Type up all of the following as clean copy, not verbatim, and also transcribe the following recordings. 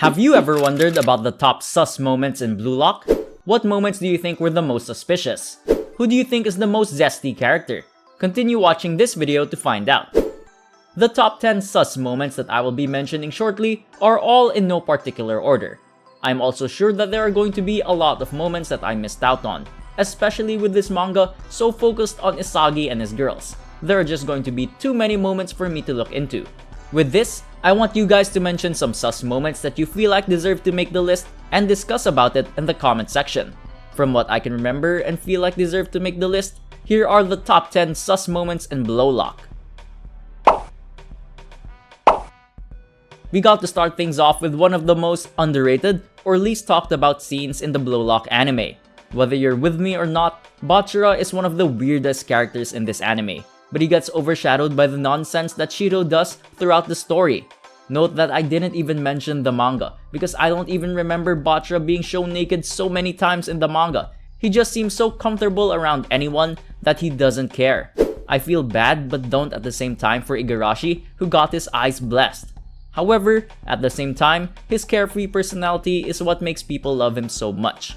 Have you ever wondered about the top sus moments in Blue Lock? What moments do you think were the most suspicious? Who do you think is the most zesty character? Continue watching this video to find out. The top 10 sus moments that I will be mentioning shortly are all in no particular order. I'm also sure that there are going to be a lot of moments that I missed out on, especially with this manga so focused on Isagi and his girls. There are just going to be too many moments for me to look into. With this, I want you guys to mention some sus moments that you feel like deserve to make the list and discuss about it in the comment section. From what I can remember and feel like deserve to make the list, here are the top 10 sus moments in bluelock. We got to start things off with one of the most underrated or least talked about scenes in the bluelock anime. Whether you're with me or not, Bachira is one of the weirdest characters in this anime, but he gets overshadowed by the nonsense that Shido does throughout the story. Note that I didn't even mention the manga, because I don't even remember Bachira being shown naked so many times in the manga. He just seems so comfortable around anyone that he doesn't care. I feel bad but don't at the same time for Igarashi, who got his eyes blessed. However, at the same time, his carefree personality is what makes people love him so much.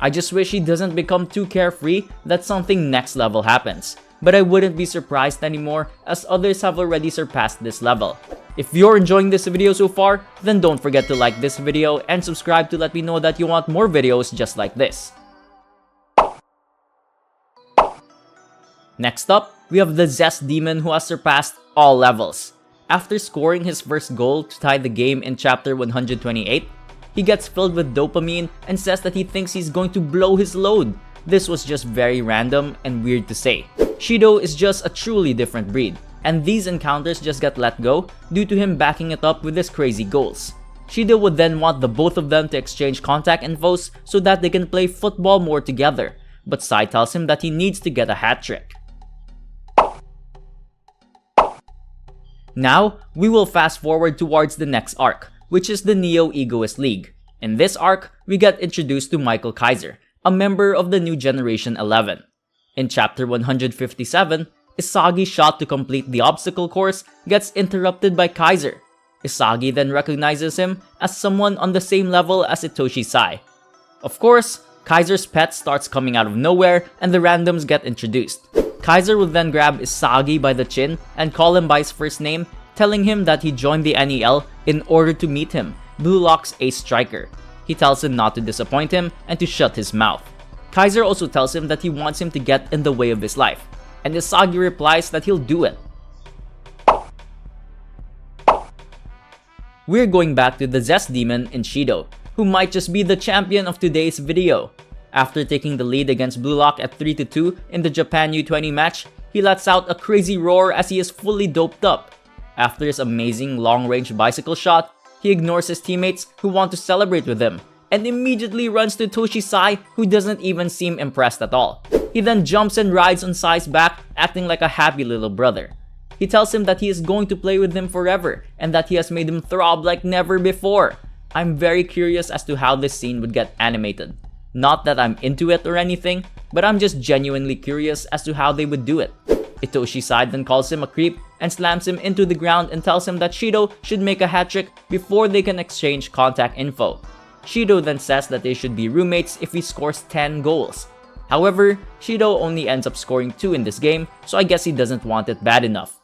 I just wish he doesn't become too carefree that something next level happens. But I wouldn't be surprised anymore as others have already surpassed this level. If you're enjoying this video so far, then don't forget to like this video and subscribe to let me know that you want more videos just like this. Next up, we have the Zest demon who has surpassed all levels. After scoring his first goal to tie the game in chapter 128, he gets filled with dopamine and says that he thinks he's going to blow his load. This was just very random and weird to say. Shido is just a truly different breed, and these encounters just got let go due to him backing it up with his crazy goals. Shido would then want the both of them to exchange contact infos so that they can play football more together, but Sai tells him that he needs to get a hat trick. Now, we will fast forward towards the next arc, which is the Neo Egoist League. In this arc, we get introduced to Michael Kaiser, a member of the New Generation 11. In chapter 157, Isagi's shot to complete the obstacle course gets interrupted by Kaiser. Isagi then recognizes him as someone on the same level as Itoshi Sai. Of course, Kaiser's pet starts coming out of nowhere and the randoms get introduced. Kaiser will then grab Isagi by the chin and call him by his first name, telling him that he joined the NEL in order to meet him, Blue Lock's ace striker. He tells him not to disappoint him and to shut his mouth. Kaiser also tells him that he wants him to get in the way of his life, and Isagi replies that he'll do it. We're going back to the Zest demon in Shido, who might just be the champion of today's video. After taking the lead against Blue Lock at 3-2 in the Japan U20 match, he lets out a crazy roar as he is fully doped up. After his amazing long-range bicycle shot, he ignores his teammates who want to celebrate with him, and immediately runs to Toshi Sai, who doesn't even seem impressed at all. He then jumps and rides on Sai's back, acting like a happy little brother. He tells him that he is going to play with him forever, and that he has made him throb like never before. I'm very curious as to how this scene would get animated. Not that I'm into it or anything, but I'm just genuinely curious as to how they would do it. Itoshi Sai then calls him a creep and slams him into the ground and tells him that Shido should make a hat trick before they can exchange contact info. Shido then says that they should be roommates if he scores 10 goals. However, Shido only ends up scoring 2 in this game, so I guess he doesn't want it bad enough.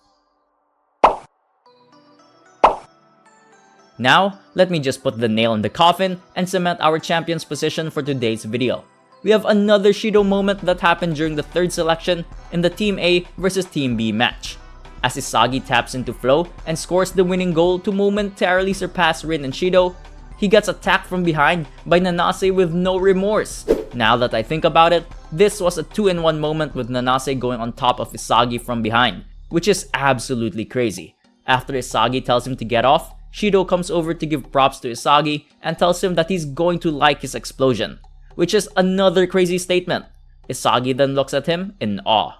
Now, let me just put the nail in the coffin and cement our champion's position for today's video. We have another Shido moment that happened during the third selection in the Team A versus Team B match. As Isagi taps into flow and scores the winning goal to momentarily surpass Rin and Shido, he gets attacked from behind by Nanase with no remorse. Now that I think about it, this was a 2-in-1 moment with Nanase going on top of Isagi from behind, which is absolutely crazy. After Isagi tells him to get off, Shido comes over to give props to Isagi and tells him that he's going to like his explosion, which is another crazy statement. Isagi then looks at him in awe.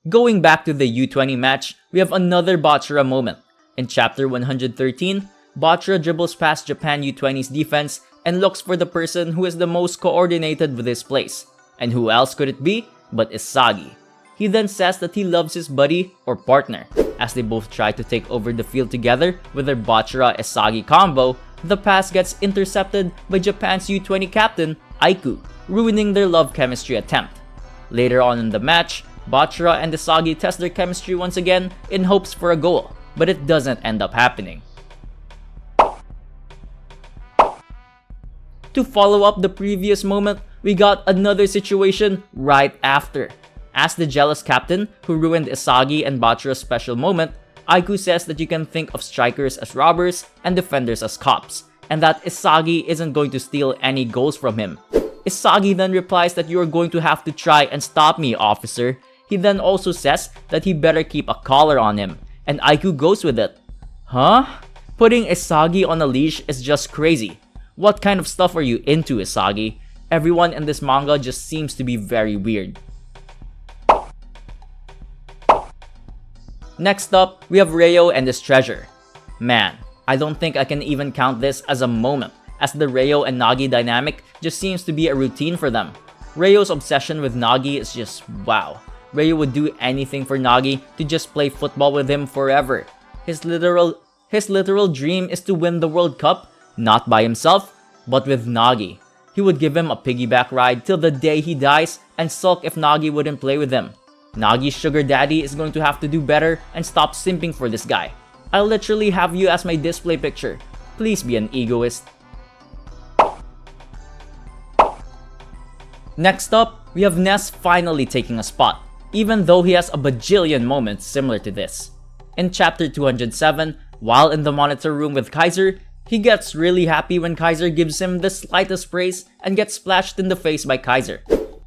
Going back to the U20 match, we have another Bachira moment. In chapter 113, Bachira dribbles past Japan U20's defense and looks for the person who is the most coordinated with his place. And who else could it be but Isagi? he then says that he loves his buddy or partner. As they both try to take over the field together with their Bachira-Isagi combo, the pass gets intercepted by Japan's U20 captain, Aiku, ruining their love chemistry attempt. Later on in the match, Bachira and Isagi test their chemistry once again in hopes for a goal, but it doesn't end up happening. To follow up the previous moment, we got another situation right after. As the jealous captain who ruined Isagi and Bachira's special moment, Aiku says that you can think of strikers as robbers and defenders as cops, and that Isagi isn't going to steal any goals from him. Isagi then replies that you are going to have to try and stop me, officer. He then also says that he better keep a collar on him, and Aiku goes with it. Huh? Putting Isagi on a leash is just crazy. What kind of stuff are you into, Isagi? Everyone in this manga just seems to be very weird. Next up, we have Ryo and his treasure. Man, I don't think I can even count this as a moment, as the Ryo and Nagi dynamic just seems to be a routine for them. Ryo's obsession with Nagi is just wow. Ryo would do anything for Nagi to just play football with him forever. His literal dream is to win the World Cup, not by himself, but with Nagi. He would give him a piggyback ride till the day he dies and sulk if Nagi wouldn't play with him. Nagi's sugar daddy is going to have to do better and stop simping for this guy. I'll literally have you as my display picture. Please be an egoist. Next up, we have Ness finally taking a spot, even though he has a bajillion moments similar to this. In chapter 207, while in the monitor room with Kaiser, he gets really happy when Kaiser gives him the slightest praise and gets splashed in the face by Kaiser.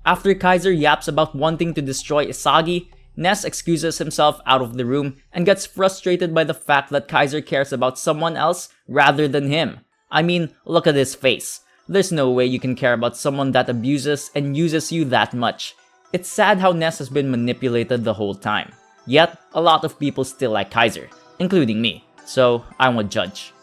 After Kaiser yaps about wanting to destroy Isagi, Ness excuses himself out of the room and gets frustrated by the fact that Kaiser cares about someone else rather than him. I mean, look at his face. There's no way you can care about someone that abuses and uses you that much. It's sad how Ness has been manipulated the whole time. Yet, a lot of people still like Kaiser, including me, so I won't judge.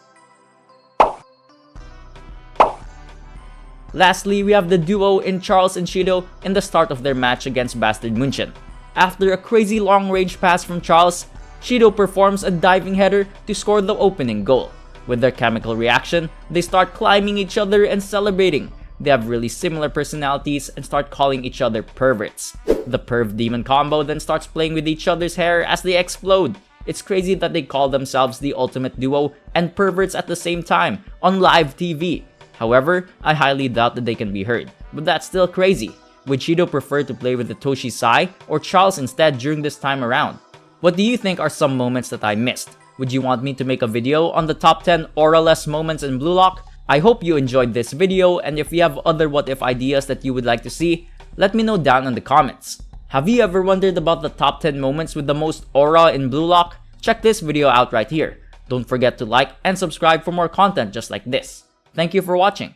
Lastly, we have the duo in Charles and Shido in the start of their match against Bastard München. After a crazy long-range pass from Charles, Shido performs a diving header to score the opening goal. With their chemical reaction, they start climbing each other and celebrating. They have really similar personalities and start calling each other perverts. The perv demon combo then starts playing with each other's hair as they explode. It's crazy that they call themselves the ultimate duo and perverts at the same time on live TV. However, I highly doubt that they can be heard, but that's still crazy. Would Shido prefer to play with the Toshi Sai or Charles instead during this time around? What do you think are some moments that I missed? Would you want me to make a video on the top 10 aura-less moments in Bluelock? I hope you enjoyed this video, and if you have other what-if ideas that you would like to see, let me know down in the comments. Have you ever wondered about the top 10 moments with the most aura in Bluelock? Check this video out right here. Don't forget to like and subscribe for more content just like this. Thank you for watching.